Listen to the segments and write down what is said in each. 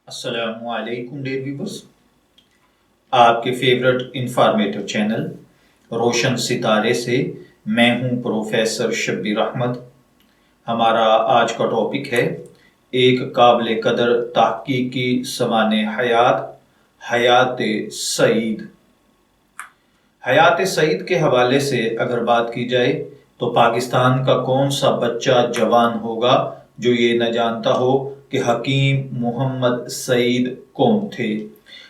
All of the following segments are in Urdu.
السلام علیکم ڈیئر ویورز، آپ کے فیورٹ انفارمیٹو چینل روشن ستارے سے میں ہوں پروفیسر شبیر احمد۔ ہمارا آج کا ٹاپک ہے ایک قابل قدر تحقیقی سوانح حیات، حیات سعید۔ حیات سعید کے حوالے سے اگر بات کی جائے تو پاکستان کا کون سا بچہ جوان ہوگا جو یہ نہ جانتا ہو کہ حکیم محمد سعید کون تھے۔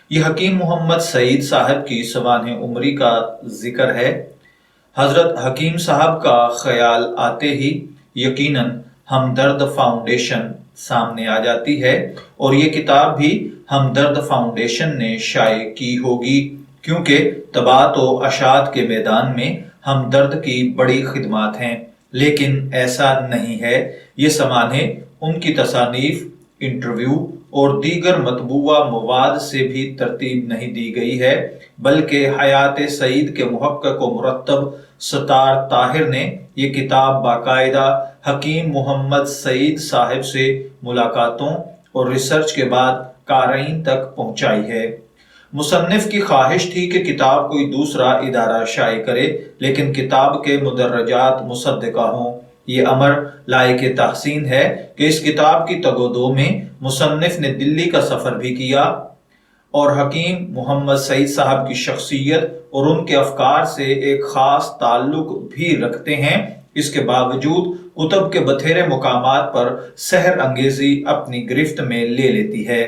یہ حکیم محمد سعید صاحب کی سوانح عمری کا ذکر ہے۔ حضرت حکیم صاحب کا خیال آتے ہی یقیناً ہمدرد فاؤنڈیشن سامنے آ جاتی ہے، اور یہ کتاب بھی ہمدرد فاؤنڈیشن نے شائع کی ہوگی، کیونکہ طباعت و اشاعت کے میدان میں ہمدرد کی بڑی خدمات ہیں۔ لیکن ایسا نہیں ہے، یہ سوانح ان کی تصانیف، انٹرویو اور دیگر مطبوعہ مواد سے بھی ترتیب نہیں دی گئی ہے، بلکہ حیات سعید کے محقق و مرتب ستار طاہر نے یہ کتاب باقاعدہ حکیم محمد سعید صاحب سے ملاقاتوں اور ریسرچ کے بعد قارئین تک پہنچائی ہے۔ مصنف کی خواہش تھی کہ کتاب کوئی دوسرا ادارہ شائع کرے، لیکن کتاب کے مدرجات مصدقہ ہوں۔ یہ امر لائق تحسین ہے کہ اس کتاب کی تگ و دو میں مصنف نے دلی کا سفر بھی کیا اور حکیم محمد سعید صاحب کی شخصیت اور ان کے افکار سے ایک خاص تعلق بھی رکھتے ہیں۔ اس کے باوجود کتب کے بتھیرے مقامات پر سحر انگیزی اپنی گرفت میں لے لیتی ہے۔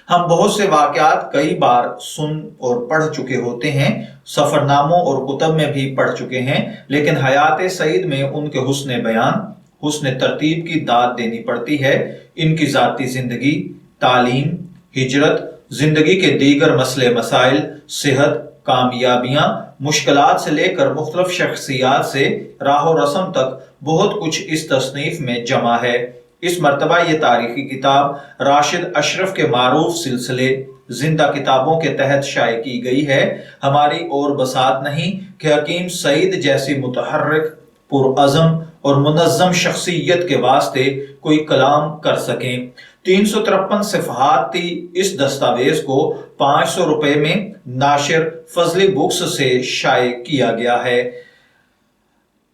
ہم بہت سے واقعات کئی بار سن اور پڑھ چکے ہوتے ہیں، سفر ناموں اور کتب میں بھی پڑھ چکے ہیں، لیکن حیات سعید میں ان کے حسن بیان، حسن ترتیب کی داد دینی پڑتی ہے۔ ان کی ذاتی زندگی، تعلیم، ہجرت، زندگی کے دیگر مسئلے مسائل، صحت، کامیابیاں، مشکلات سے لے کر مختلف شخصیات سے راہ و رسم تک بہت کچھ اس تصنیف میں جمع ہے۔ اس مرتبہ یہ تاریخی کتاب راشد اشرف کے معروف سلسلے زندہ کتابوں کے تحت شائع کی گئی ہے۔ ہماری اور بساط نہیں کہ حکیم سعید جیسی متحرک، پرعزم اور منظم شخصیت کے واسطے کوئی کلام کر سکیں۔ 353 صفحات تھی اس دستاویز کو 500 روپے میں ناشر فضلی بکس سے شائع کیا گیا ہے۔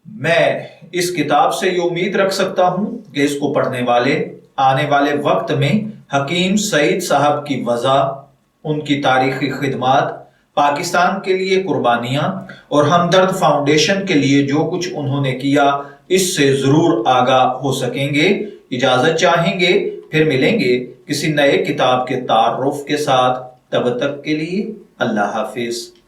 میں اس کتاب سے یہ امید رکھ سکتا ہوں کہ اس کو پڑھنے والے آنے والے وقت میں حکیم سعید صاحب کی وضع، ان کی تاریخی خدمات، پاکستان کے لیے قربانیاں اور ہمدرد فاؤنڈیشن کے لیے جو کچھ انہوں نے کیا، اس سے ضرور آگاہ ہو سکیں گے۔ اجازت چاہیں گے، پھر ملیں گے کسی نئے کتاب کے تعارف کے ساتھ۔ تب تک کے لیے اللہ حافظ۔